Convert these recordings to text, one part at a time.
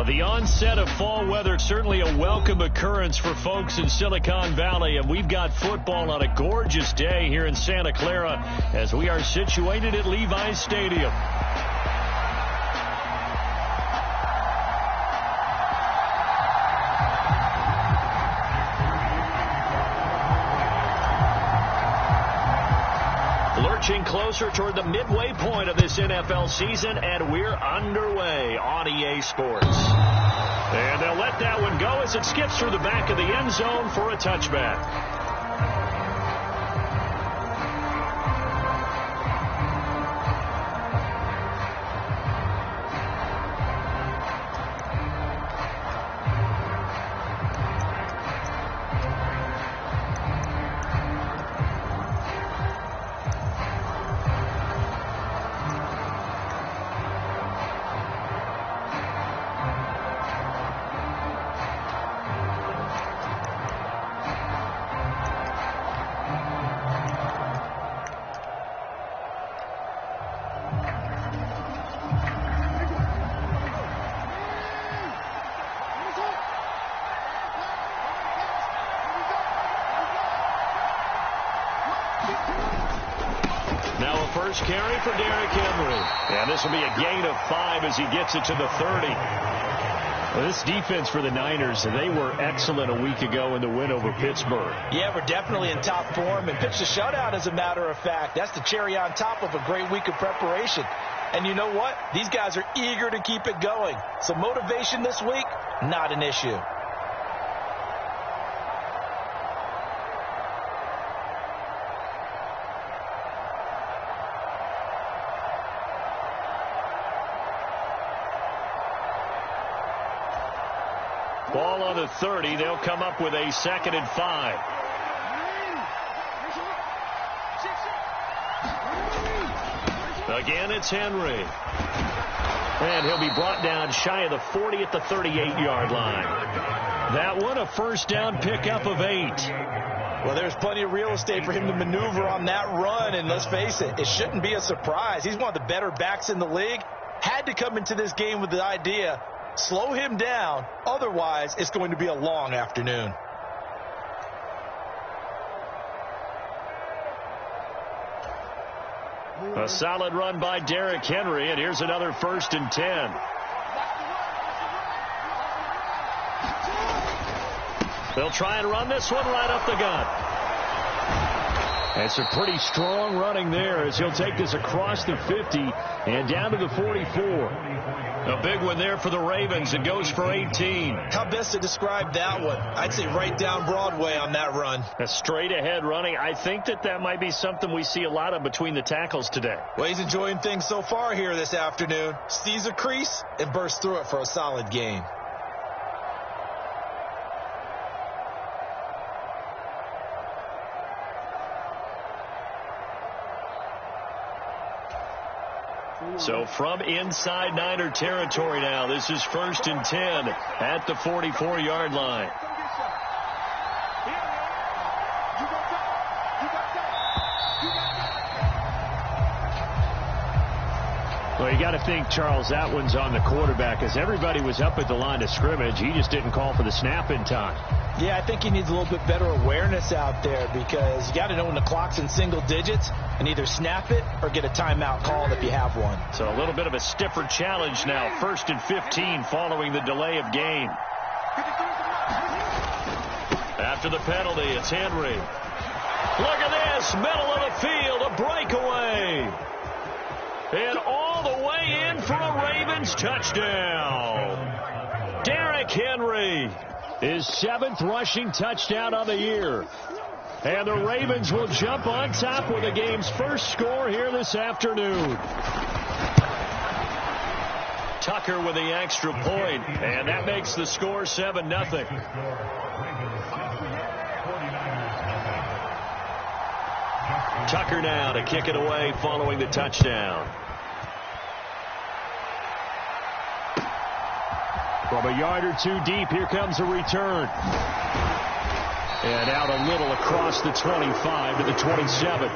The onset of fall weather, certainly a welcome occurrence for folks in Silicon Valley, and we've got football on a gorgeous day here in Santa Clara as we are situated at Levi's Stadium. Lurching closer toward the midway point of this NFL season, and we're underway on EA Sports. And they'll let that one go as it skips through the back of the end zone for a touchback. Now a first carry for Derrick Henry. And this will be a gain of 5 as he gets it to the 30. Well, this defense for the Niners, they were excellent a week ago in the win over Pittsburgh. Yeah, we're definitely in top form and pitched a shutout, as a matter of fact. That's the cherry on top of a great week of preparation. And you know what? These guys are eager to keep it going. So motivation this week, not an issue. Ball on the 30. They'll come up with a 2nd and 5. Again, it's Henry. And he'll be brought down shy of the 40 at the 38-yard line. That one, a first down pickup of 8. Well, there's plenty of real estate for him to maneuver on that run, and let's face it, it shouldn't be a surprise. He's one of the better backs in the league. Had to come into this game with the idea, slow him down, otherwise it's going to be a long afternoon. A solid run by Derrick Henry, and here's another 1st and 10. They'll try and run this one right up the gut. It's a pretty strong running there as he'll take this across the 50 and down to the 44. A big one there for the Ravens. It goes for 18. How best to describe that one? I'd say right down Broadway on that run. A straight ahead running. I think that might be something we see a lot of between the tackles today. Well, he's enjoying things so far here this afternoon. Sees a crease and bursts through it for a solid gain. So from inside Niner territory now, this is 1st and 10 at the 44-yard line. Well, you got to think, Charles, that one's on the quarterback as everybody was up at the line of scrimmage. He just didn't call for the snap in time. Yeah, I think he needs a little bit better awareness out there because you got to know when the clock's in single digits and either snap it or get a timeout called if you have one. So a little bit of a stiffer challenge now. 1st and 15 following the delay of game. After the penalty, it's Henry. Look at this, middle of the field, a breakaway. And all the way in for a Ravens touchdown. Derrick Henry, his 7th rushing touchdown of the year. And the Ravens will jump on top with the game's first score here this afternoon. Tucker with the extra point, and that makes the score 7-0. Tucker now to kick it away following the touchdown. From a yard or two deep, here comes a return. And out a little across the 25 to the 27.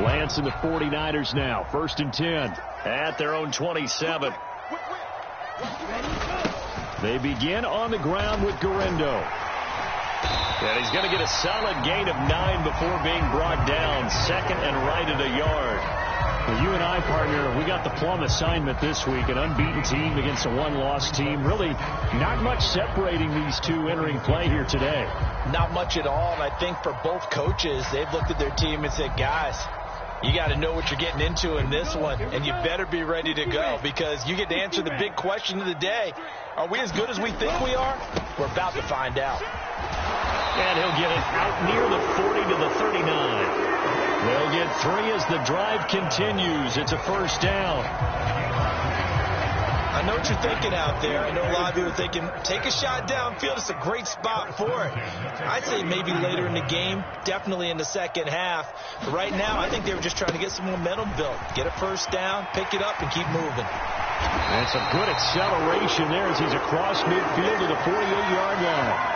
Lance and the 49ers now. 1st and 10 at their own 27. They begin on the ground with Gurindo. And he's going to get a solid gain of 9 before being brought down. 2nd and right at a yard. Well, you and I, partner, we got the plum assignment this week. An unbeaten team against a one-loss team. Really not much separating these two entering play here today. Not much at all. And I think for both coaches, they've looked at their team and said, guys, you got to know what you're getting into in this one, and you better be ready to go because you get to answer the big question of the day. Are we as good as we think we are? We're about to find out. And he'll get it out near the 40 to the 39. They'll get 3 as the drive continues. It's a 1st down. I know what you're thinking out there. I know a lot of you are thinking, take a shot downfield. It's a great spot for it. I'd say maybe later in the game, definitely in the second half. But right now, I think they were just trying to get some momentum built. Get a 1st down, pick it up, and keep moving. And some good acceleration there as he's across midfield to the 48-yard line.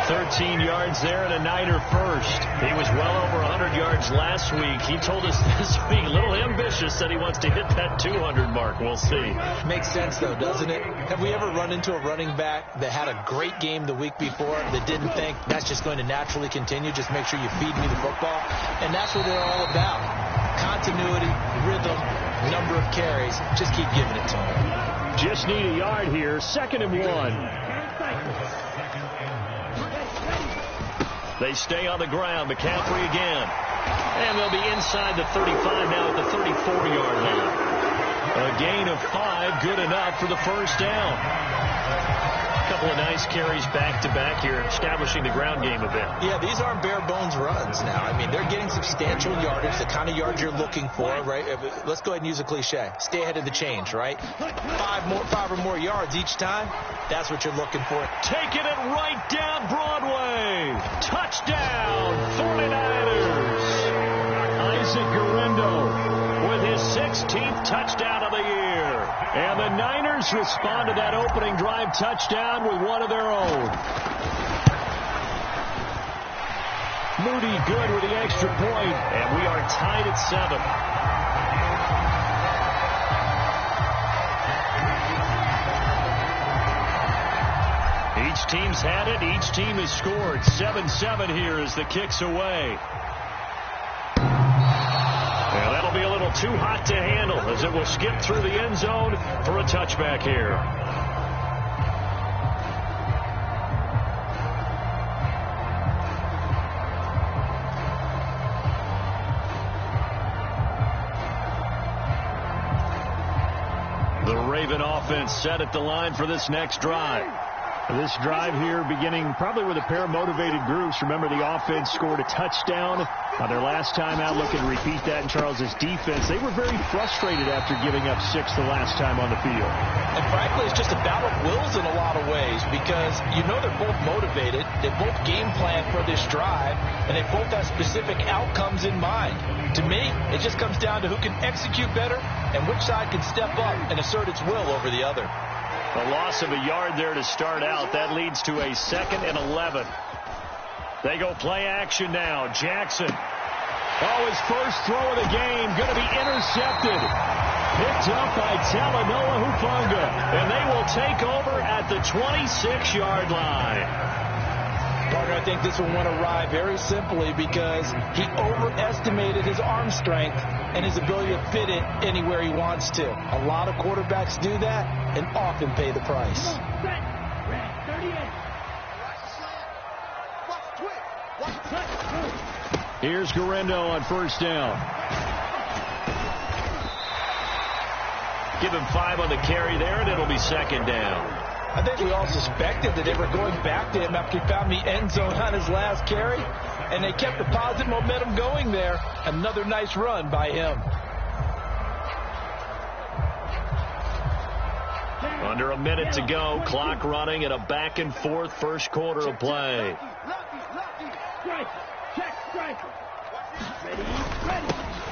13 yards there and a Niner 1st. He was well over 100 yards last week. He told us this week, a little ambitious, said he wants to hit that 200 mark. We'll see. Makes sense, though, doesn't it? Have we ever run into a running back that had a great game the week before that didn't think that's just going to naturally continue? Just make sure you feed me the football. And that's what they're all about. Continuity, rhythm, number of carries. Just keep giving it to them. Just need a yard here. 2nd and 1. They stay on the ground. McCaffrey again. And they'll be inside the 35 now at the 34-yard line. A gain of 5, good enough for the 1st down. A couple of nice carries back-to-back here, establishing the ground game a bit. Yeah, these aren't bare-bones runs now. I mean, they're getting substantial yardage, the kind of yards you're looking for, right? Let's go ahead and use a cliche. Stay ahead of the change, right? 5 or more yards each time. That's what you're looking for. Taking it right down Broadway. Touchdown, 49ers. Isaac Gurindo with his 16th touchdown of the year. And the Niners respond to that opening drive touchdown with one of their own. Moody good with the extra point. And we are tied at 7. Each team's had it. Each team has scored. 7-7 here as the kick's away. Well, that'll be a little too hot to handle as it will skip through the end zone for a touchback here. The Raven offense set at the line for this next drive. This drive here beginning probably with a pair of motivated groups. Remember, the offense scored a touchdown on their last time out. Look and repeat that in Charles's defense. They were very frustrated after giving up 6 the last time on the field. And frankly, it's just a battle of wills in a lot of ways because you know they're both motivated. They both game plan for this drive, and they both have specific outcomes in mind. To me, it just comes down to who can execute better and which side can step up and assert its will over the other. A loss of a yard there to start out. That leads to a 2nd and 11. They go play action now. Jackson. Oh, his first throw of the game. Going to be intercepted. Picked up by Talanoa Hufanga. And they will take over at the 26-yard line. Partner, I think this one went awry very simply because he overestimated his arm strength and his ability to fit it anywhere he wants to. A lot of quarterbacks do that and often pay the price. Here's Gurindo on 1st down. Give him 5 on the carry there, and it'll be 2nd down. I think we all suspected that they were going back to him after he found the end zone on his last carry, and they kept the positive momentum going there. Another nice run by him. Under a minute to go, clock running at a back-and-forth first quarter of play.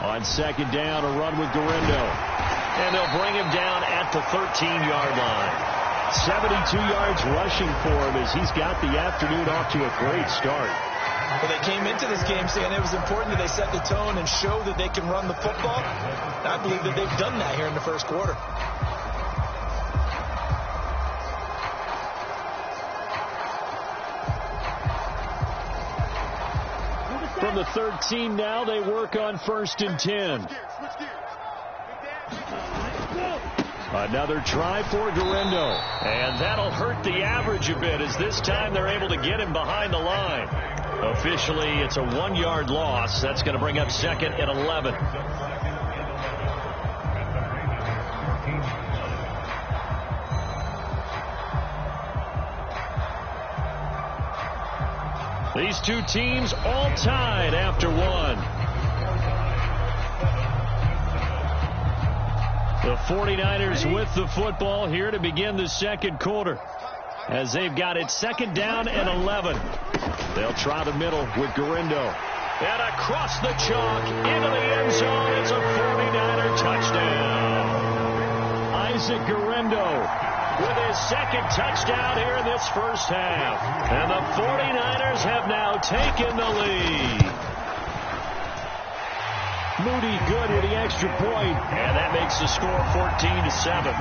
On 2nd down, a run with Gurindo. And they'll bring him down at the 13-yard line. 72 yards rushing for him as he's got the afternoon off to a great start. Well, they came into this game saying it was important that they set the tone and show that they can run the football. And I believe that they've done that here in the first quarter. From the 13 now, they work on 1st and 10. Another try for Guerrero. And that'll hurt the average a bit as this time they're able to get him behind the line. Officially, it's a 1-yard loss. That's going to bring up 2nd and 11. These two teams all tied after one. The 49ers with the football here to begin the second quarter as they've got it 2nd down and 11. They'll try the middle with Guerrero. And across the chalk into the end zone. It's a 49er touchdown. Isaac Guerrero with his 2nd touchdown here in this first half. And the 49ers have now taken the lead. Moody good with the extra point. And that makes the score 14-7.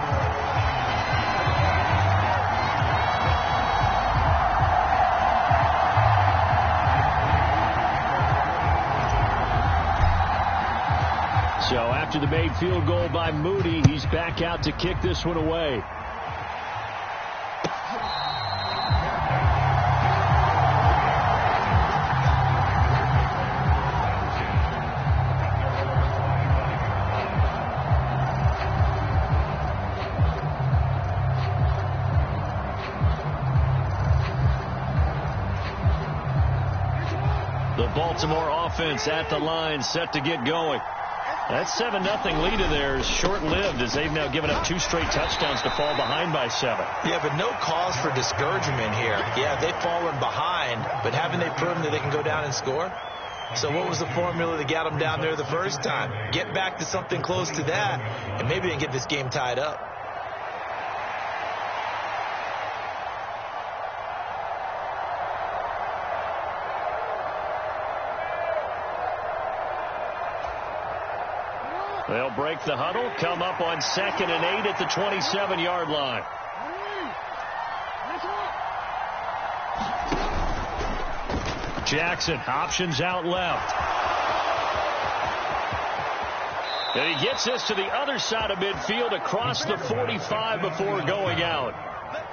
So after the made field goal by Moody, he's back out to kick this one away. The Baltimore offense at the line, set to get going. That 7-0 lead of theirs short-lived as they've now given up 2 straight touchdowns to fall behind by 7. Yeah, but no cause for discouragement here. Yeah, they've fallen behind, but haven't they proven that they can go down and score? So what was the formula that got them down there the first time? Get back to something close to that, and maybe they can get this game tied up. They'll break the huddle, come up on 2nd and 8 at the 27-yard line. Jackson, options out left. And he gets this to the other side of midfield across the 45 before going out.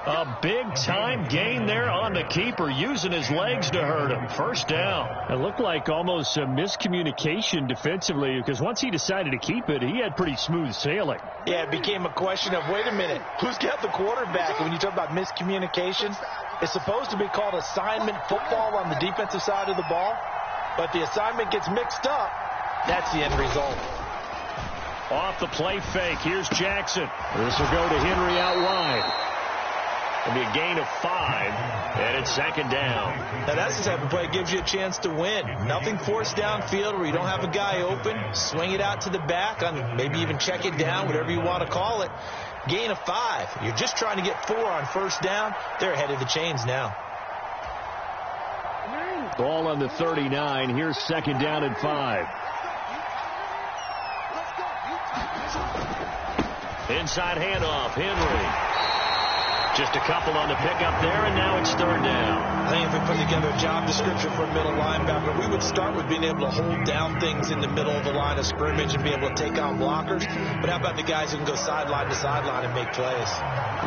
A big-time gain there on the keeper, using his legs to hurt him. First down. It looked like almost a miscommunication defensively because once he decided to keep it, he had pretty smooth sailing. Yeah, it became a question of, wait a minute, who's got the quarterback? And when you talk about miscommunication, it's supposed to be called assignment football on the defensive side of the ball, but the assignment gets mixed up. That's the end result. Off the play fake, here's Jackson. This will go to Henry out wide. It'll be a gain of 5, and it's 2nd down. Now, that's the type of play that gives you a chance to win. Nothing forced downfield where you don't have a guy open. Swing it out to the back, maybe even check it down, whatever you want to call it. Gain of 5. You're just trying to get 4 on first down. They're ahead of the chains now. Ball on the 39. Here's 2nd down and 5. Inside handoff, Henry. Just a couple on the pickup there, and now it's 3rd down. I think if we put together a job description for a middle linebacker, we would start with being able to hold down things in the middle of the line of scrimmage and be able to take on blockers. But how about the guys who can go sideline to sideline and make plays?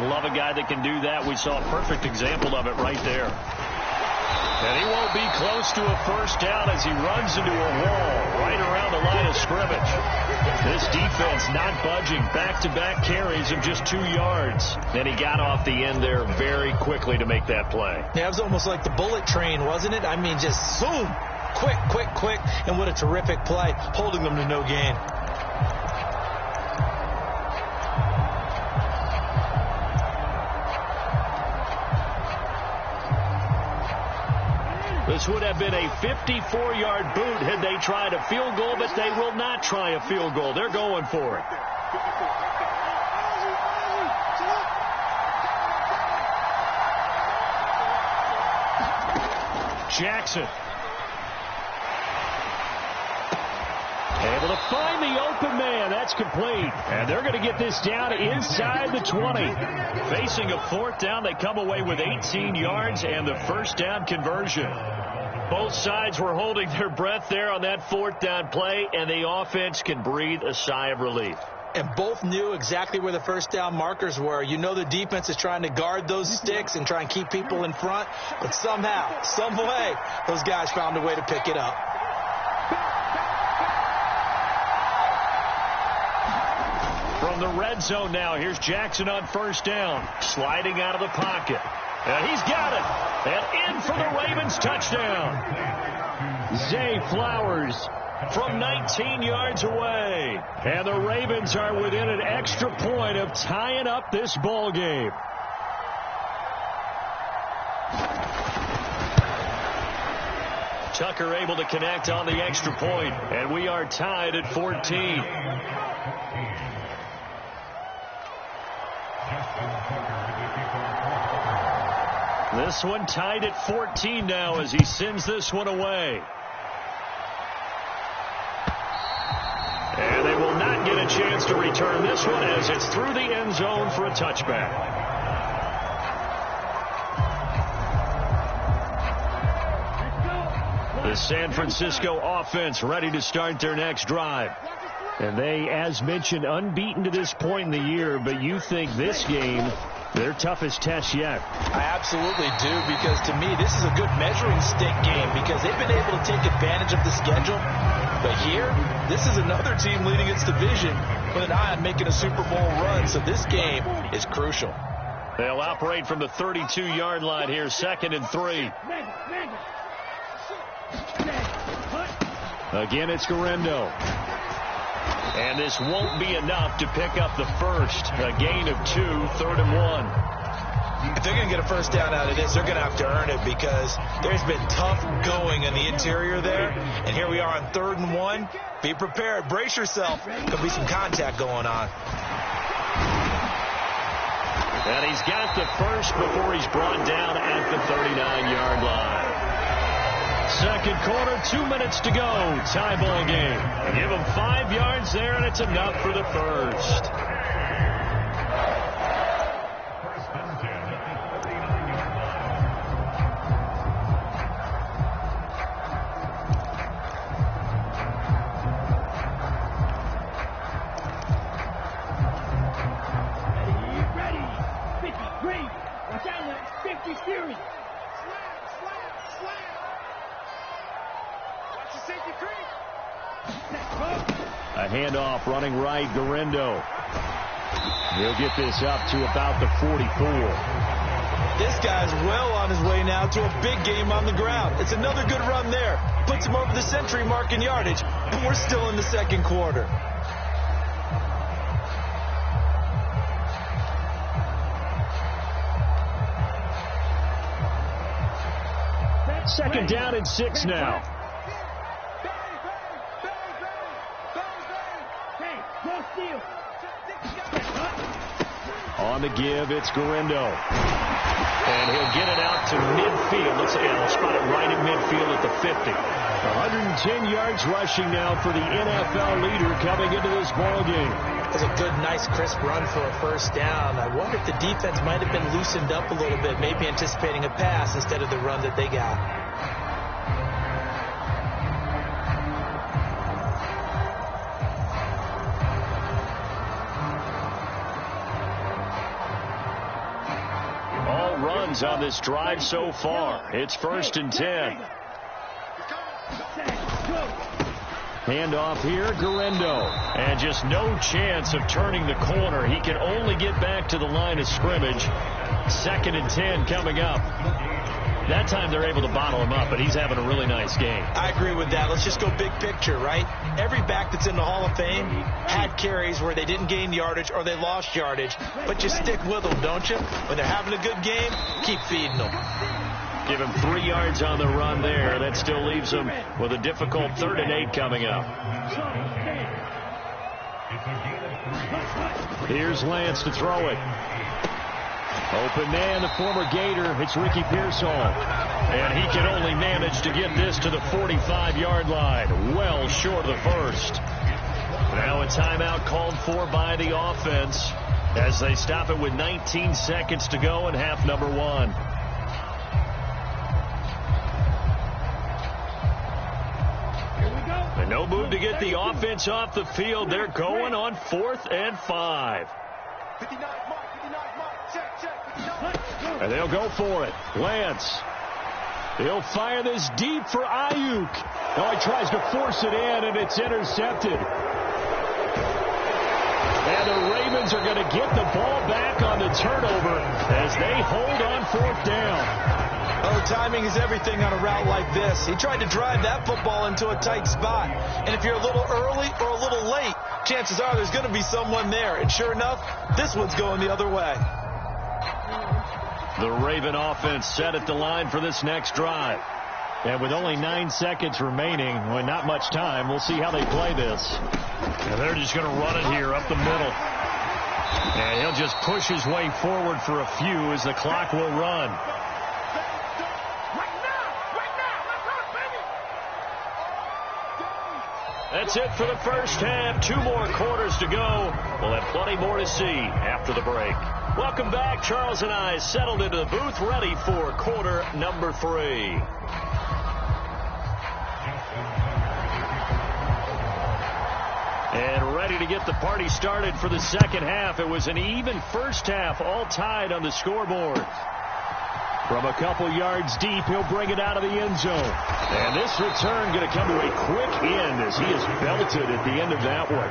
Love a guy that can do that. We saw a perfect example of it right there. And he won't be close to a first down as he runs into a wall right around the line of scrimmage. This defense not budging. Back-to-back carries of just 2 yards. And he got off the end there very quickly to make that play. Yeah, it was almost like the bullet train, wasn't it? I mean, just zoom. Quick, quick, quick. And what a terrific play, holding them to no gain. This would have been a 54-yard boot had they tried a field goal, but they will not try a field goal. They're going for it. Jackson. Able to find the open man. That's complete. And they're going to get this down inside the 20. Facing a fourth down, they come away with 18 yards and the first down conversion. Both sides were holding their breath there on that fourth down play, and the offense can breathe a sigh of relief. And both knew exactly where the first down markers were. You know the defense is trying to guard those sticks and try and keep people in front. But somehow, some way, those guys found a way to pick it up. From the red zone now, here's Jackson on first down. Sliding out of the pocket. And he's got it. And in for the Ravens touchdown. Zay Flowers from 19 yards away. And the Ravens are within an extra point of tying up this ball game. Tucker able to connect on the extra point, and we are tied at 14. This one tied at 14 now as he sends this one away. And they will not get a chance to return this one as it's through the end zone for a touchback. The San Francisco offense ready to start their next drive. And they, as mentioned, unbeaten to this point in the year, but you think this game their toughest test yet? I absolutely do, because to me this is a good measuring stick game because they've been able to take advantage of the schedule. But here, this is another team leading its division with an eye on making a Super Bowl run, so this game is crucial. They'll operate from the 32-yard line here, 2nd and 3. Again, it's Garendo. And this won't be enough to pick up the first. A gain of 2, 3rd and 1. If they're going to get a first down out of this, they're going to have to earn it because there's been tough going in the interior there. And here we are on 3rd and 1. Be prepared. Brace yourself. There'll be some contact going on. And he's got the first before he's brought down at the 39-yard line. Second quarter, 2 minutes to go. Tie ball game. Give him 5 yards there, and it's enough for the first. Ready. 53. Watch out now. 50 series. A handoff running right, Garendo. He'll get this up to about the 44. This guy's well on his way now to a big game on the ground. It's another good run there. Puts him over the century mark in yardage, and we're still in the second quarter. Second down and 6 now. On the give, it's Garendo. And he'll get it out to midfield. Let's say he'll spot it right at midfield at the 50. 110 yards rushing now for the NFL leader coming into this ball game. That's a good, nice, crisp run for a first down. I wonder if the defense might have been loosened up a little bit, maybe anticipating a pass instead of the run that they got. On this drive so far. It's 1st and 10. Handoff here, Garendo. And just no chance of turning the corner. He can only get back to the line of scrimmage. 2nd and 10 coming up. That time they're able to bottle him up, but he's having a really nice game. I agree with that. Let's just go big picture, right? Every back that's in the Hall of Fame had carries where they didn't gain yardage or they lost yardage. But you stick with them, don't you? When they're having a good game, keep feeding them. Give him 3 yards on the run there. That still leaves him with a difficult 3rd and 8 coming up. Here's Lance to throw it. Open man, the former Gator. It's Ricky Pearsall. And he can only manage to get this to the 45-yard line. Well short of the first. Now a timeout called for by the offense as they stop it with 19 seconds to go in half number one. And no move to get the offense off the field. They're going on 4th and 5. And they'll go for it. Lance. He'll fire this deep for Ayuk. Now he tries to force it in, and it's intercepted. And the Ravens are going to get the ball back on the turnover as they hold on 4th down. Oh, timing is everything on a route like this. He tried to drive that football into a tight spot. And if you're a little early or a little late, chances are there's going to be someone there. And sure enough, this one's going the other way. The Raven offense set at the line for this next drive. And with only 9 seconds remaining, well, not much time, we'll see how they play this. And they're just going to run it here up the middle. And he'll just push his way forward for a few as the clock will run. That's it for the first half. 2 more quarters to go. We'll have plenty more to see after the break. Welcome back. Charles and I settled into the booth, ready for quarter number 3. And ready to get the party started for the second half. It was an even first half, all tied on the scoreboard. From a couple yards deep, he'll bring it out of the end zone. And this return going to come to a quick end as he is belted at the end of that one.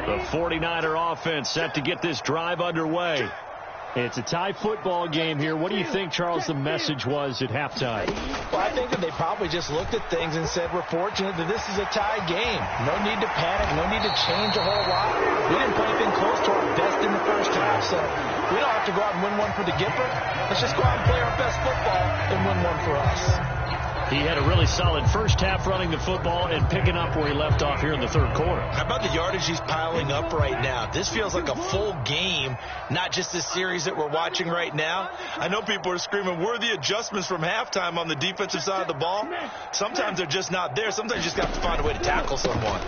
The 49er offense set to get this drive underway. It's a tie football game here. What do you think, Charles, the message was at halftime? Well, I think that they probably just looked at things and said, we're fortunate that this is a tie game. No need to panic. No need to change a whole lot. We didn't play anything close to our best in the first half, so we don't have to go out and win one for the Gipper. Let's just go out and play our best football and win one for us. He had a really solid first half running the football and picking up where he left off here in the third quarter. How about the yardage he's piling up right now? This feels like a full game, not just this series that we're watching right now. I know people are screaming, where are the adjustments from halftime on the defensive side of the ball? Sometimes they're just not there. Sometimes you just have to find a way to tackle someone.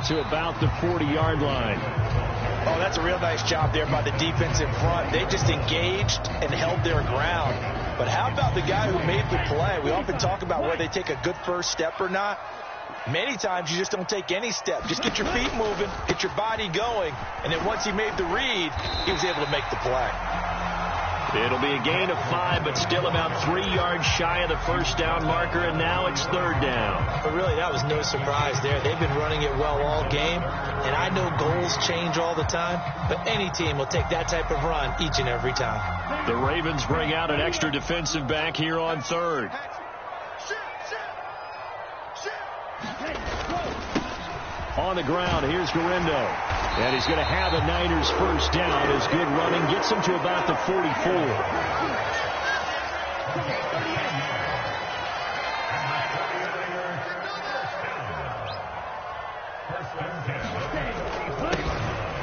To about the 40-yard line. Oh, that's a real nice job there by the defense in front. They just engaged and held their ground. But how about the guy who made the play? We often talk about whether they take a good first step or not. Many times you just don't take any step. Just get your feet moving, get your body going, and then once he made the read, he was able to make the play. It'll be a gain of 5, but still about 3 yards shy of the first down marker, and now it's third down. But really, that was no surprise there. They've been running it well all game, and I know goals change all the time, but any team will take that type of run each and every time. The Ravens bring out an extra defensive back here on third. On the ground, here's Garindo. And he's going to have a Niners first down as good running gets him to about the 44.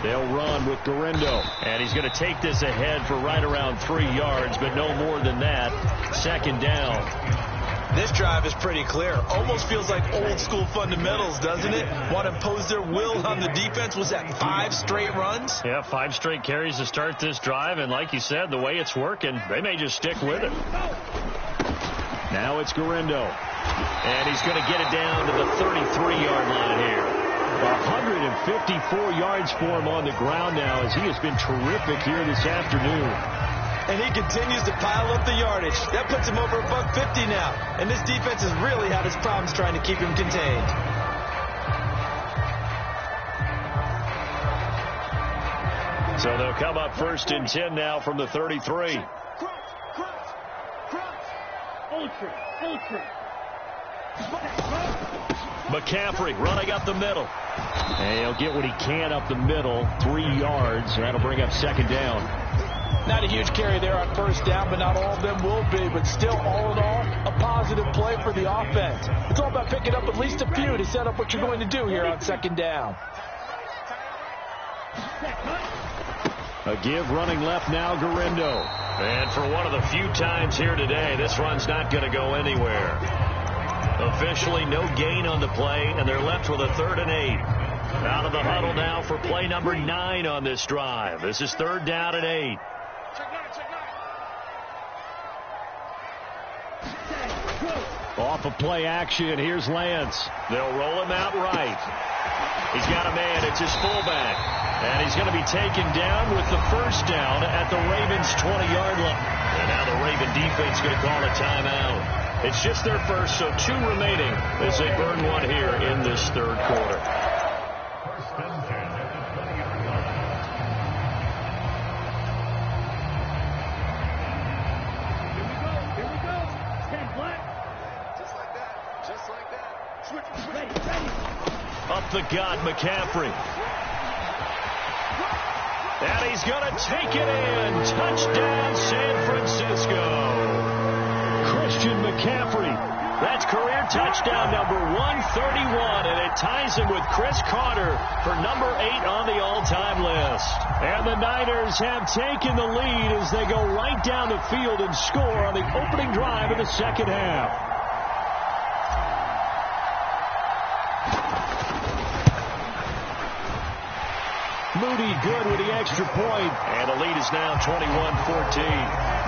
They'll run with Garindo. And he's going to take this ahead for right around 3 yards, but no more than that. Second down. This drive is pretty clear. Almost feels like old school fundamentals, doesn't it? Want to impose their will on the defense. Was that 5 straight runs? Yeah, 5 straight carries to start this drive. And like you said, the way it's working, they may just stick with it. Now it's Garindo. And he's going to get it down to the 33-yard line here. 154 yards for him on the ground now as he has been terrific here this afternoon. And he continues to pile up the yardage. That puts him over $150 now. And this defense has really had its problems trying to keep him contained. So they'll come up first and 10 now from the 33. McCaffrey running up the middle. And he'll get what he can up the middle, 3 yards. That'll bring up second down. Not a huge carry there on first down, but not all of them will be. But still, all in all, a positive play for the offense. It's all about picking up at least a few to set up what you're going to do here on second down. A give running left now, Garindo. And for one of the few times here today, this run's not going to go anywhere. Officially no gain on the play, and they're left with a 3rd and 8. Out of the huddle now for play number 9 on this drive. This is 3rd down and 8. Off of play action, here's Lance. They'll roll him out right. He's got a man, it's his fullback. And he's going to be taken down with the first down at the Ravens' 20-yard line. And now the Raven defense is going to call a timeout. It's just their first, so 2 remaining as they burn one here in this 3rd quarter. Here we go. 10 black. Just like that. Switch. Ready. Up the gut, McCaffrey. And he's going to take it in. Touchdown, San Francisco. Christian McCaffrey. That's career touchdown number 131, and it ties him with Chris Carter for number 8 on the all-time list. And the Niners have taken the lead as they go right down the field and score on the opening drive of the second half. Moody good with the extra point. And the lead is now 21-14.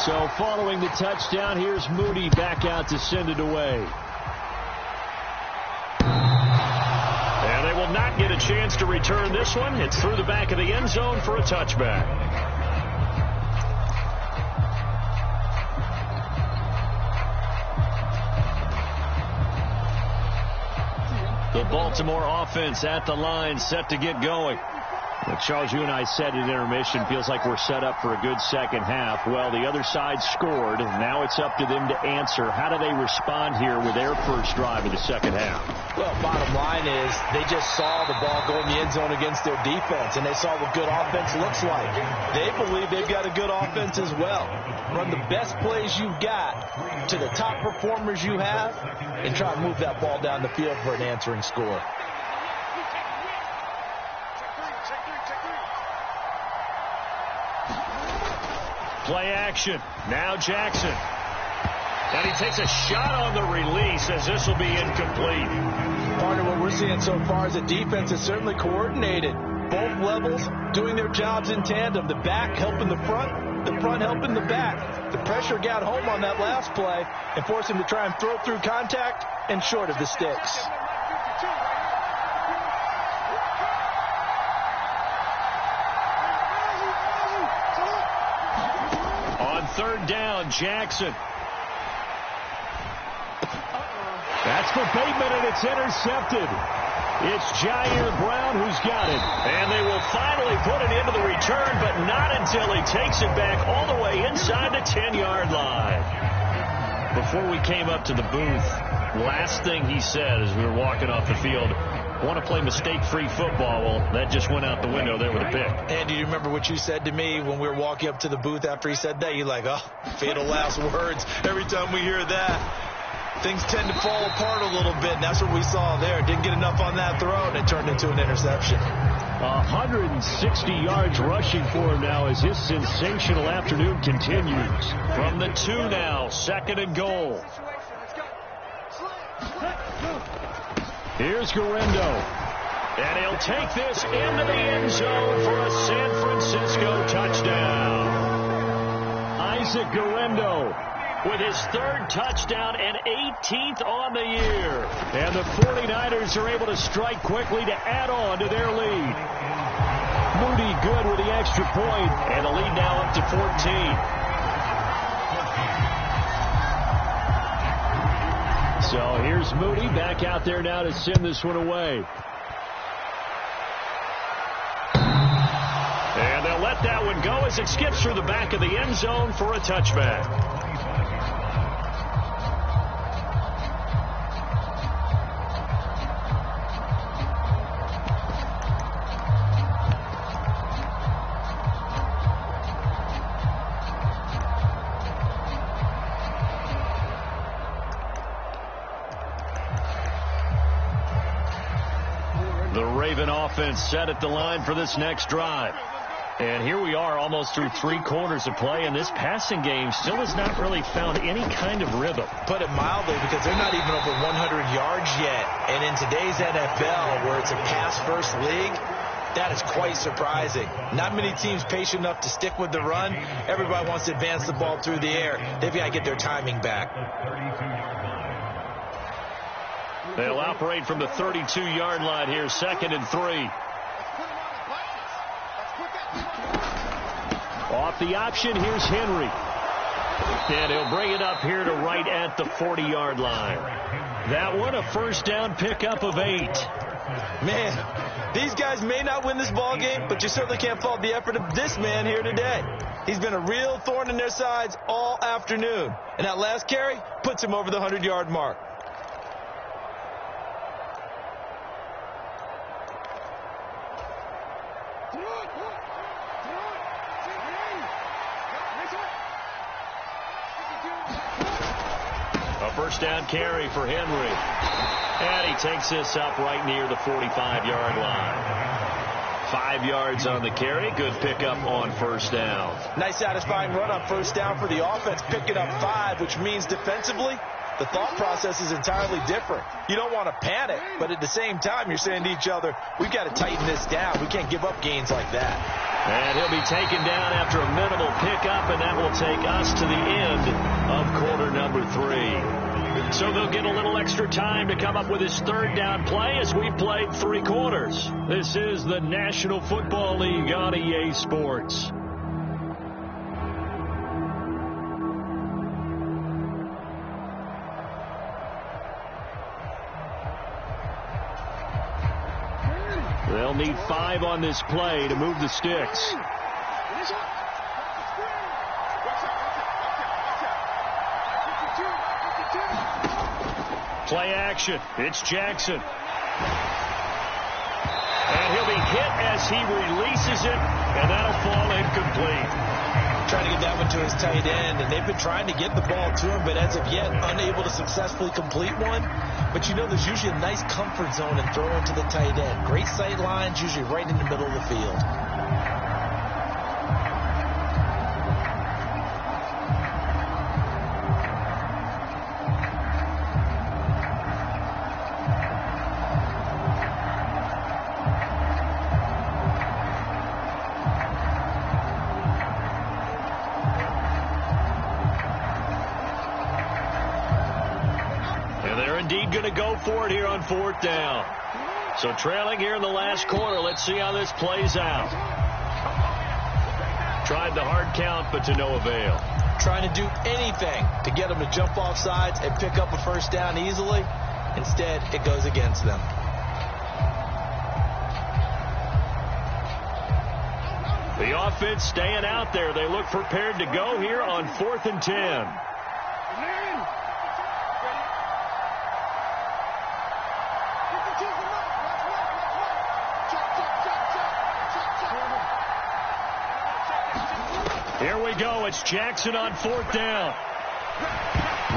So following the touchdown, here's Moody back out to send it away. And they will not get a chance to return this one. It's through the back of the end zone for a touchback. The Baltimore offense at the line, set to get going. Charles, you and I said at intermission, feels like we're set up for a good second half. Well, the other side scored. Now it's up to them to answer. How do they respond here with their first drive of the second half? Well, bottom line is they just saw the ball go in the end zone against their defense, and they saw what good offense looks like. They believe they've got a good offense as well. Run the best plays you've got to the top performers you have and try to move that ball down the field for an answering score. Play action. Now Jackson. And he takes a shot on the release as this will be incomplete. Part of what we're seeing so far is the defense is certainly coordinated. Both levels doing their jobs in tandem. The back helping the front helping the back. The pressure got home on that last play and forced him to try and throw through contact and short of the sticks. Third down, Jackson. That's for Bateman, and it's intercepted. It's Jair Brown who's got it. And they will finally put it into the return, but not until he takes it back all the way inside the 10-yard line. Before we came up to the booth, last thing he said as we were walking off the field, want to play mistake-free football. Well, that just went out the window there with a pick. Andy, do you remember what you said to me when we were walking up to the booth after he said that? You're like, oh, fatal last words. Every time we hear that, things tend to fall apart a little bit, and that's what we saw there. Didn't get enough on that throw, and it turned into an interception. 160 yards rushing for him now as his sensational afternoon continues. From the 2 now, 2nd and goal. Here's Garindo. And he'll take this into the end zone for a San Francisco touchdown. Isaac Garindo with his 3rd touchdown and 18th on the year. And the 49ers are able to strike quickly to add on to their lead. Moody good with the extra point, and the lead now up to 14. So here's Moody back out there now to send this one away. And they'll let that one go as it skips through the back of the end zone for a touchback. The Raven offense set at the line for this next drive. And here we are almost through 3 quarters of play, and this passing game still has not really found any kind of rhythm. Put it mildly, because they're not even over 100 yards yet. And in today's NFL, where it's a pass-first league, that is quite surprising. Not many teams patient enough to stick with the run. Everybody wants to advance the ball through the air. They've got to get their timing back. They'll operate from the 32-yard line here, 2nd and 3. Off the option, here's Henry. And he'll bring it up here to right at the 40-yard line. That one, a first down pickup of 8. Man, these guys may not win this ball game, but you certainly can't fault the effort of this man here today. He's been a real thorn in their sides all afternoon. And that last carry puts him over the 100-yard mark. First down carry for Henry. And he takes this up right near the 45-yard line. 5 yards on the carry. Good pickup on first down. Nice satisfying run on first down for the offense. Picking up 5, which means defensively, the thought process is entirely different. You don't want to panic, but at the same time, you're saying to each other, we've got to tighten this down. We can't give up gains like that. And he'll be taken down after a minimal pickup, and that will take us to the end of quarter number 3. So they'll get a little extra time to come up with his third down play as we've played 3 quarters. This is the National Football League on EA Sports. They'll need 5 on this play to move the sticks. Play action. It's Jackson. And he'll be hit as he releases it, and that'll fall incomplete. Trying to get that one to his tight end, and they've been trying to get the ball to him, but as of yet, unable to successfully complete one. But you know, there's usually a nice comfort zone in throwing to the tight end. Great sight lines, usually right in the middle of the field. Going to go for it here on 4th down. So trailing here in the last quarter. Let's see how this plays out. Tried the hard count, but to no avail. Trying to do anything to get them to jump off sides and pick up a first down easily. Instead, it goes against them. The offense staying out there. They look prepared to go here on 4th and 10. Here we go. It's Jackson on 4th down.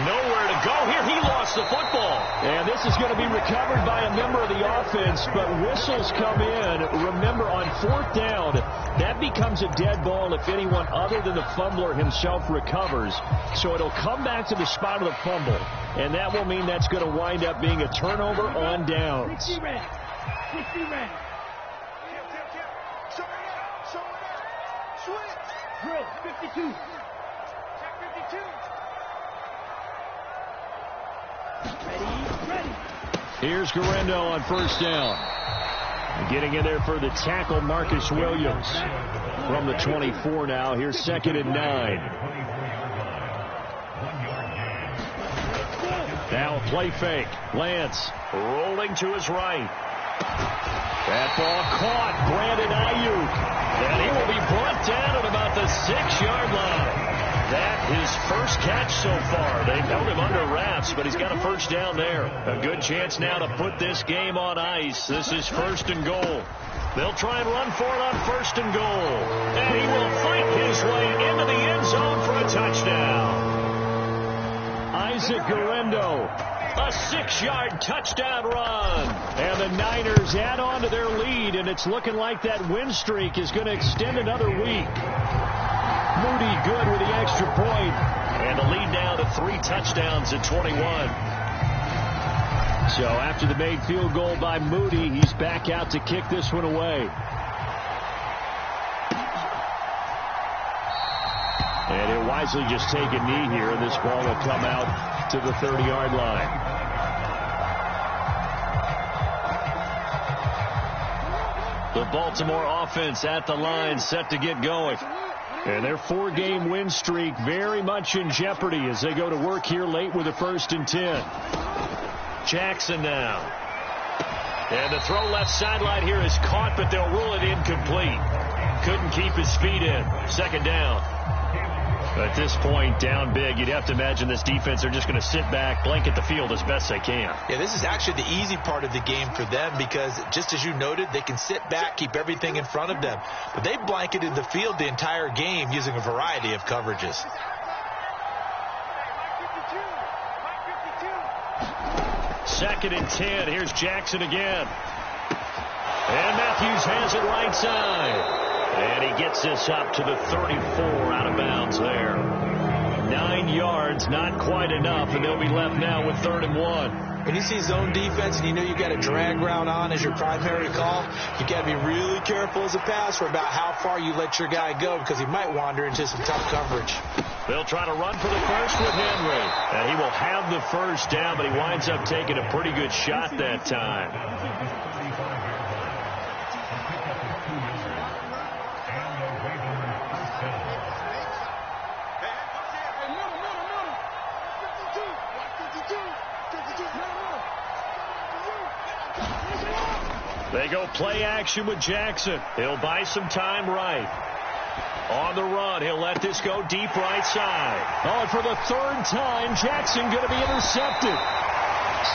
Nowhere to go here. He lost the football. And this is going to be recovered by a member of the offense, but whistles come in. Remember, on 4th down, that becomes a dead ball if anyone other than the fumbler himself recovers. So it'll come back to the spot of the fumble, and that will mean that's going to wind up being a turnover on downs. 60 red. 60 red. Drill, 52. Check 52. Ready. Here's Garendo on 1st down. Getting in there for the tackle, Marcus Williams. From the 24 now. Here's 2nd and 9. Now play fake. Lance rolling to his right. That ball caught. Brandon Ayuk. And he will be brought down at about the 6-yard line. That his first catch so far. They've held him under wraps, but he's got a first down there. A good chance now to put this game on ice. This is 1st and goal. They'll try and run for it on 1st and goal. And he will fight his way into the end zone for a touchdown. Isaac Guerrero, a 6-yard touchdown run. And the Niners add on to their lead, and it's looking like that win streak is going to extend another week. Moody good with the extra point. And the lead now to 3 touchdowns at 21. So after the made field goal by Moody, he's back out to kick this one away. And he'll wisely just take a knee here, and this ball will come out to the 30-yard line. The Baltimore offense at the line, set to get going. And their 4-game win streak very much in jeopardy as they go to work here late with a 1st and 10. Jackson now. And the throw left sideline here is caught, but they'll rule it incomplete. Couldn't keep his feet in. 2nd down. At this point, down big, you'd have to imagine this defense are just going to sit back, blanket the field as best they can. Yeah, this is actually the easy part of the game for them because, just as you noted, they can sit back, keep everything in front of them. But they blanketed the field the entire game using a variety of coverages. 2nd and 10. Here's Jackson again. And Matthews has it right side. And he gets this up to the 34 out of bounds there. 9 yards, not quite enough, and they'll be left now with 3rd and 1. When you see zone defense and you know you got a drag route on as your primary call, you got to be really careful as a passer about how far you let your guy go because he might wander into some tough coverage. They'll try to run for the first with Henry. And he will have the first down, but he winds up taking a pretty good shot that time. They go play action with Jackson. He'll buy some time right. On the run, he'll let this go deep right side. Oh, and for the 3rd time, Jackson going to be intercepted.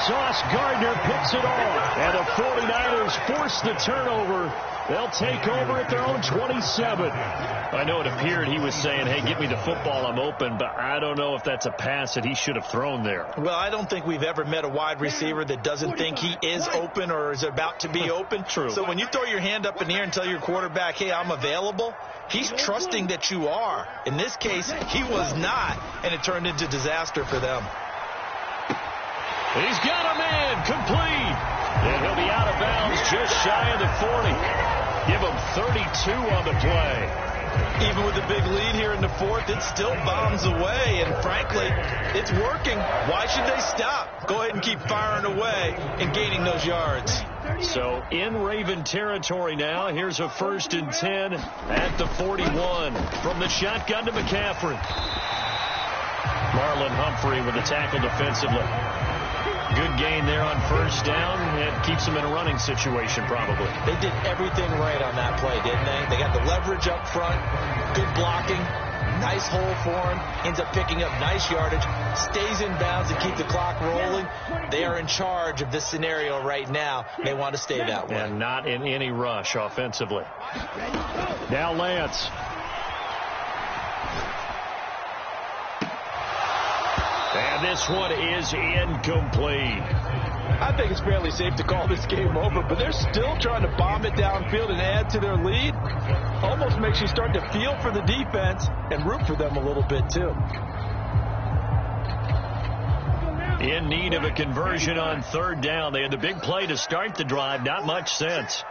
Sauce Gardner picks it off. And the 49ers force the turnover. They'll take over at their own 27. I know it appeared he was saying, hey, get me the football, I'm open, but I don't know if that's a pass that he should have thrown there. Well, I don't think we've ever met a wide receiver that doesn't think he is open or is about to be open. True. So when you throw your hand up in the air and tell your quarterback, hey, I'm available, he's trusting that you are. In this case, he was not, and it turned into disaster for them. He's got a man complete. And he'll be out of bounds just shy of the 40. Give him 32 on the play. Even with the big lead here in the 4th, it still bombs away. And frankly, it's working. Why should they stop? Go ahead and keep firing away and gaining those yards. So in Raven territory now. Here's a 1st and 10 at the 41. From the shotgun to McCaffrey. Marlon Humphrey with the tackle defensively. Good gain there on 1st down. It keeps them in a running situation probably. They did everything right on that play, didn't they? They got the leverage up front, good blocking, nice hole for him, ends up picking up nice yardage, stays in bounds and keep the clock rolling. They are in charge of this scenario right now. They want to stay that way. And not in any rush offensively. Now Lance. And this one is incomplete. I think it's fairly safe to call this game over, but they're still trying to bomb it downfield and add to their lead. Almost makes you start to feel for the defense and root for them a little bit, too. In need of a conversion on 3rd down. They had the big play to start the drive. Not much sense.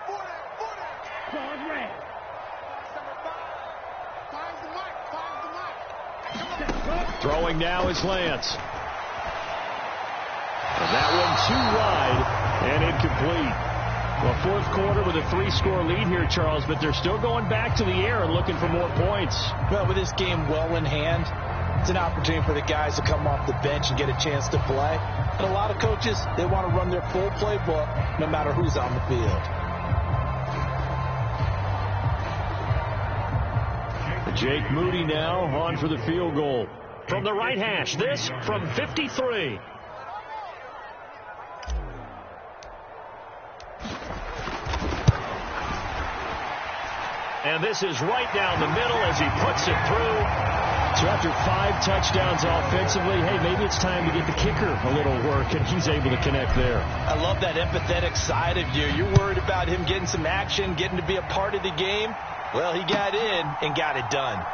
Throwing now is Lance. And that one too wide and incomplete. Well, 4th quarter with a 3-score lead here, Charles, but they're still going back to the air and looking for more points. Well, with this game well in hand, It's an opportunity for the guys to come off the bench and get a chance to play. And a lot of coaches, they want to run their full playbook no matter who's on the field. Jake Moody now on for the field goal. From the right hash, this from 53. And this is right down the middle as he puts it through. So after 5 touchdowns offensively, hey, maybe it's time to get the kicker a little work, and he's able to connect there. I love that empathetic side of you. You're worried about him getting some action, getting to be a part of the game. Well, he got in and got it done.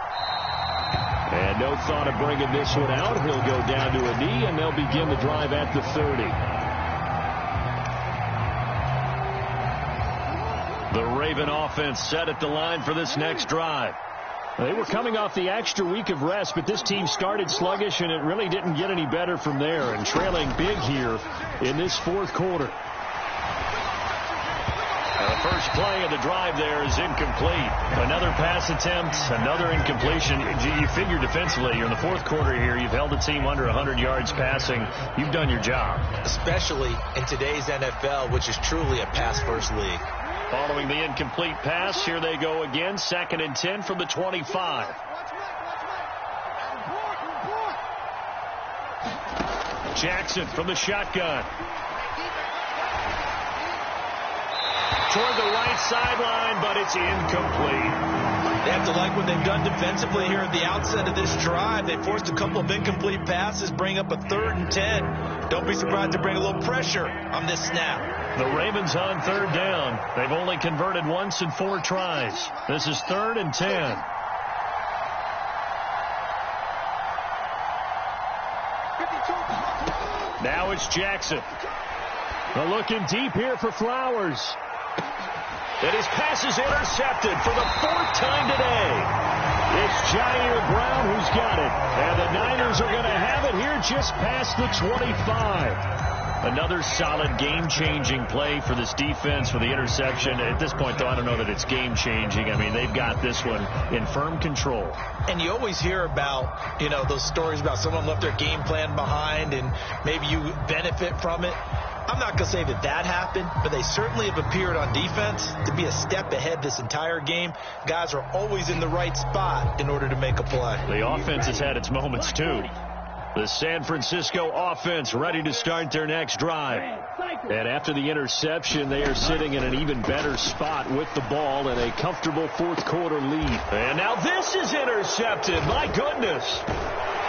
And no thought of bringing this one out. He'll go down to a knee, and they'll begin the drive at the 30. The Raven offense set at the line for this next drive. They were coming off the extra week of rest, but this team started sluggish, and it really didn't get any better from there, and trailing big here in this fourth quarter. The first play of the drive there is incomplete. Another pass attempt, another incompletion. You figure defensively, you're in the fourth quarter here. You've held the team under 100 yards passing. You've done your job. Especially in today's NFL, which is truly a pass-first league. Following the incomplete pass, here they go again. 2nd and 10 from the 25. Jackson from the shotgun. Toward the right sideline, but it's incomplete. They have to like what they've done defensively here at the outset of this drive. They forced a couple of incomplete passes, bring up a 3rd and 10. Don't be surprised to bring a little pressure on this snap. The Ravens on 3rd down. They've only converted once in 4 tries. This is 3rd and 10. Now it's Jackson. They're looking deep here for Flowers. And his pass is intercepted for the 4th time today. It's Jair Brown who's got it. And the Niners are going to have it here just past the 25. Another solid game-changing play for this defense for the interception. At this point, though, I don't know that it's game-changing. I mean, they've got this one in firm control. And you always hear about, those stories about someone left their game plan behind and maybe you benefit from it. I'm not going to say that happened, but they certainly have appeared on defense to be a step ahead this entire game. Guys are always in the right spot in order to make a play. The offense has had its moments, too. The San Francisco offense ready to start their next drive. And after the interception, they are sitting in an even better spot with the ball and a comfortable fourth quarter lead. And now this is intercepted. My goodness.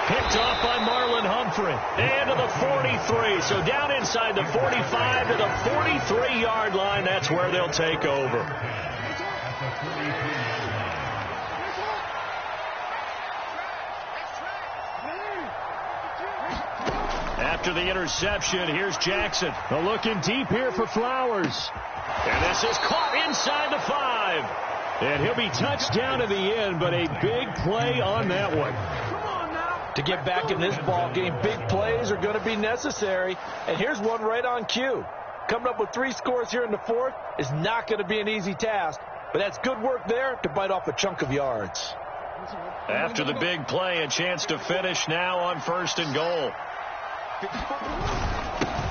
Picked off by Marlon Humphrey. And to the 43. So down inside the 45 to the 43-yard line. That's where they'll take over. After the interception, here's Jackson. They're looking deep here for Flowers. And this is caught inside the 5. And he'll be touched down to the end, but a big play on that one. To get back in this ball game, big plays are going to be necessary. And here's one right on cue. Coming up with 3 scores here in the 4th is not going to be an easy task. But that's good work there to bite off a chunk of yards. After the big play, a chance to finish now on 1st and goal.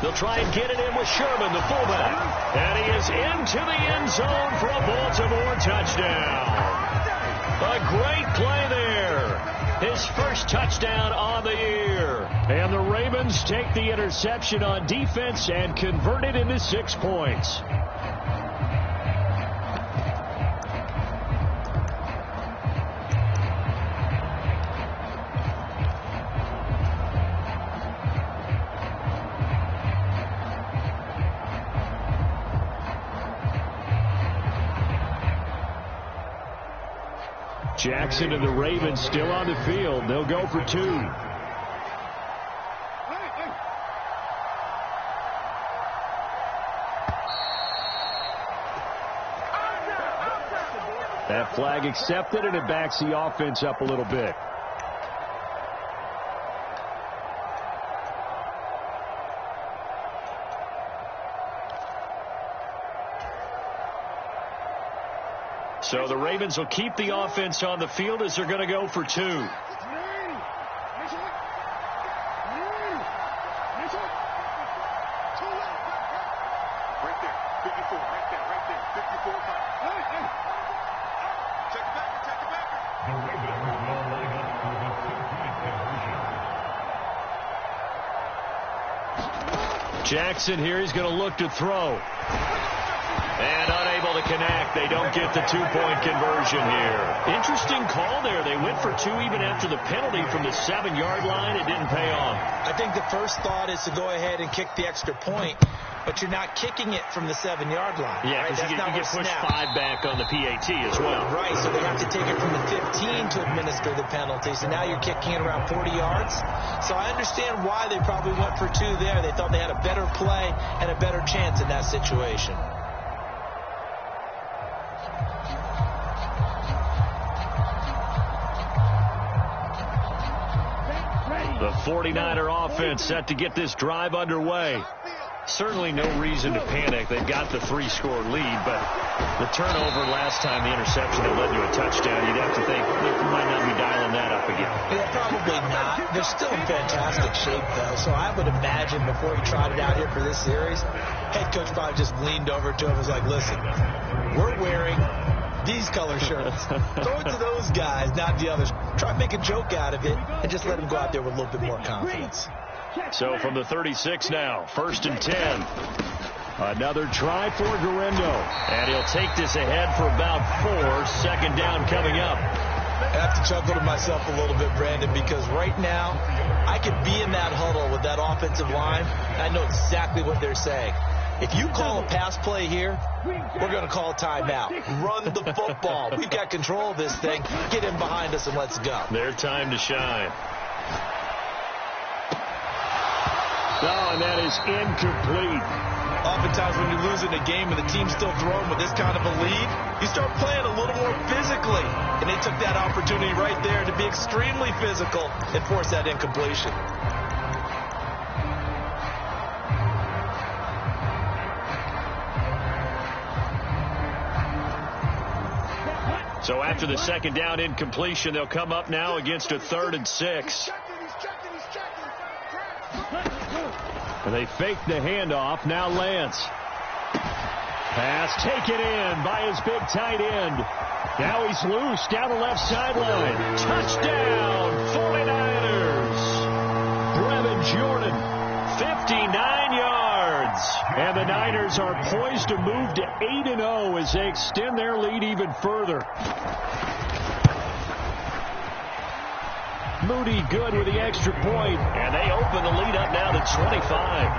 They'll try and get it in with Sherman, the fullback. And he is into the end zone for a Baltimore touchdown. A great play there. His first touchdown on the year. And the Ravens take the interception on defense and convert it into 6 points. Jackson and the Ravens still on the field. They'll go for 2. That flag accepted, and it backs the offense up a little bit. So the Ravens will keep the offense on the field as they're going to go for 2. 54, right there, 54 pounds. Check it back, check it back. The Ravens will line up for the two-point conversion. Jackson here, he's going to look to throw. And unable to connect. They don't get the two-point conversion here. Interesting call there. They went for two even after the penalty from the 7-yard line. It didn't pay off. I think the first thought is to go ahead and kick the extra point, but you're not kicking it from the 7-yard line. Yeah, because right? you get pushed 5 back on the PAT as well. Right, so they have to take it from the 15 to administer the penalty. So now you're kicking it around 40 yards. So I understand why they probably went for two there. They thought they had a better play and a better chance in that situation. The 49er offense set to get this drive underway. Certainly no reason to panic. They've got the 3-score lead, but the turnover last time, the interception that led to a touchdown, you'd have to think they might not be dialing that up again. Yeah, probably not. They're still in fantastic shape, though, so I would imagine before he trotted out here for this series, head coach probably just leaned over to him and was like, listen, we're wearing these color shirts. Throw it to those guys, not the others. Try to make a joke out of it and just let them go out there with a little bit more confidence. So from the 36 now, 1st and 10. Another try for Guerrero. And he'll take this ahead for about 4. Second down coming up. I have to chuckle to myself a little bit, Brandon, because right now I could be in that huddle with that offensive line, and I know exactly what they're saying. If you call a pass play here, we're going to call a timeout. Run the football. We've got control of this thing. Get in behind us and let's go. Their time to shine. Oh, and that is incomplete. Oftentimes when you're losing a game and the team's still throwing with this kind of a lead, you start playing a little more physically. And they took that opportunity right there to be extremely physical and force that incompletion. So after the second down incompletion, they'll come up now against a 3rd and 6. And they fake the handoff. Now Lance. Pass taken in by his big tight end. Now he's loose down the left sideline. Touchdown, 49ers. Brevin Jordan, 59 yards. And the Niners are poised to move to 8-0 as they extend their lead even further. Moody good with the extra point, and they open the lead up now to 25.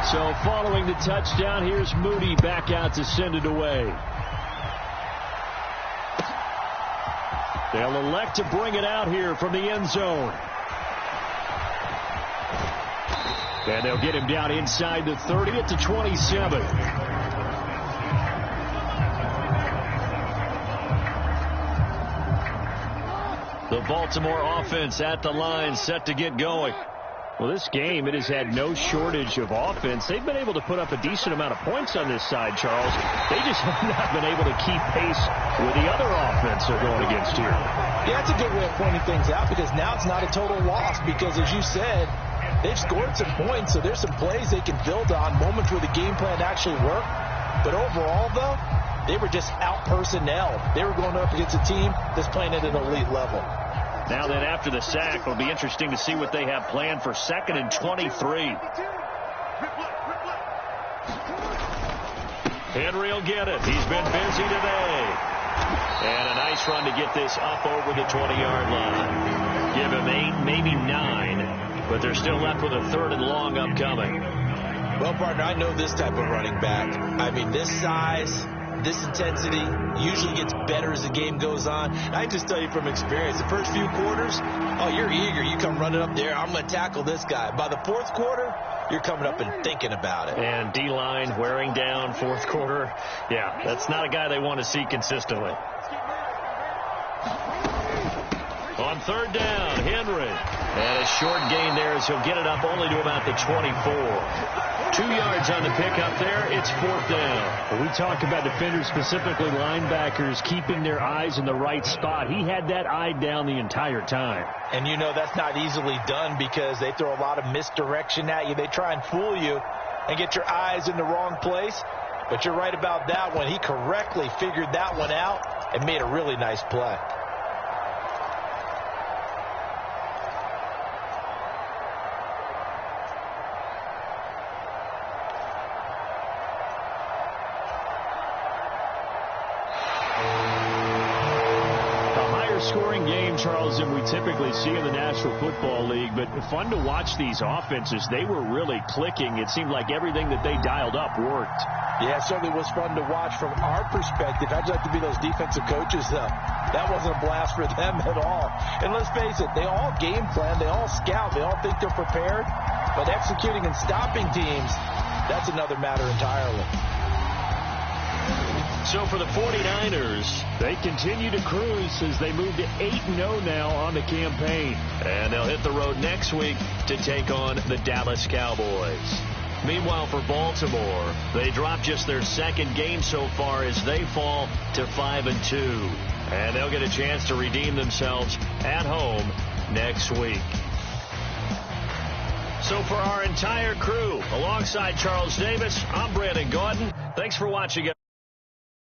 So following the touchdown, here's Moody back out to send it away. They'll elect to bring it out here from the end zone. And they'll get him down inside the 30 at the 27. The Baltimore offense at the line, set to get going. Well, this game, it has had no shortage of offense. They've been able to put up a decent amount of points on this side, Charles. They just have not been able to keep pace with the other offense they're going against here. Yeah, that's a good way of pointing things out, because now it's not a total loss, because as you said, they've scored some points, so there's some plays they can build on, moments where the game plan actually worked. But overall, though, they were just out-personnelled. They were going up against a team that's playing at an elite level. Now then, after the sack, it'll be interesting to see what they have planned for 2nd and 23. Henry will get it. He's been busy today. And a nice run to get this up over the 20-yard line. Give him 8, maybe 9, but they're still left with a 3rd and long upcoming. Well, partner, I know this type of running back. I mean, this size, this intensity usually gets better as the game goes on. I just tell you from experience, the first few quarters, oh, you're eager. You come running up there. I'm going to tackle this guy. By the 4th quarter, you're coming up and thinking about it. And D-line wearing down 4th quarter. Yeah, that's not a guy they want to see consistently. On 3rd down, Henry. And a short gain there as he'll get it up only to about the 24. 2 yards on the pickup there. It's 4th down. When we talk about defenders, specifically linebackers, keeping their eyes in the right spot, he had that eye down the entire time. And you know that's not easily done because they throw a lot of misdirection at you. They try and fool you and get your eyes in the wrong place. But you're right about that one. He correctly figured that one out and made a really nice play. Scoring game, Charles, than we typically see in the National Football League, but fun to watch these offenses. They were really clicking. It seemed like everything that they dialed up worked. Yeah, it certainly was fun to watch from our perspective. I'd like to be those defensive coaches, though. That wasn't a blast for them at all. And let's face it, they all game plan, they all scout, they all think they're prepared, but executing and stopping teams, that's another matter entirely. So for the 49ers, they continue to cruise as they move to 8-0 now on the campaign. And they'll hit the road next week to take on the Dallas Cowboys. Meanwhile, for Baltimore, they drop just their 2nd game so far as they fall to 5-2. And they'll get a chance to redeem themselves at home next week. So for our entire crew, alongside Charles Davis, I'm Brandon Gaudin. Thanks for watching.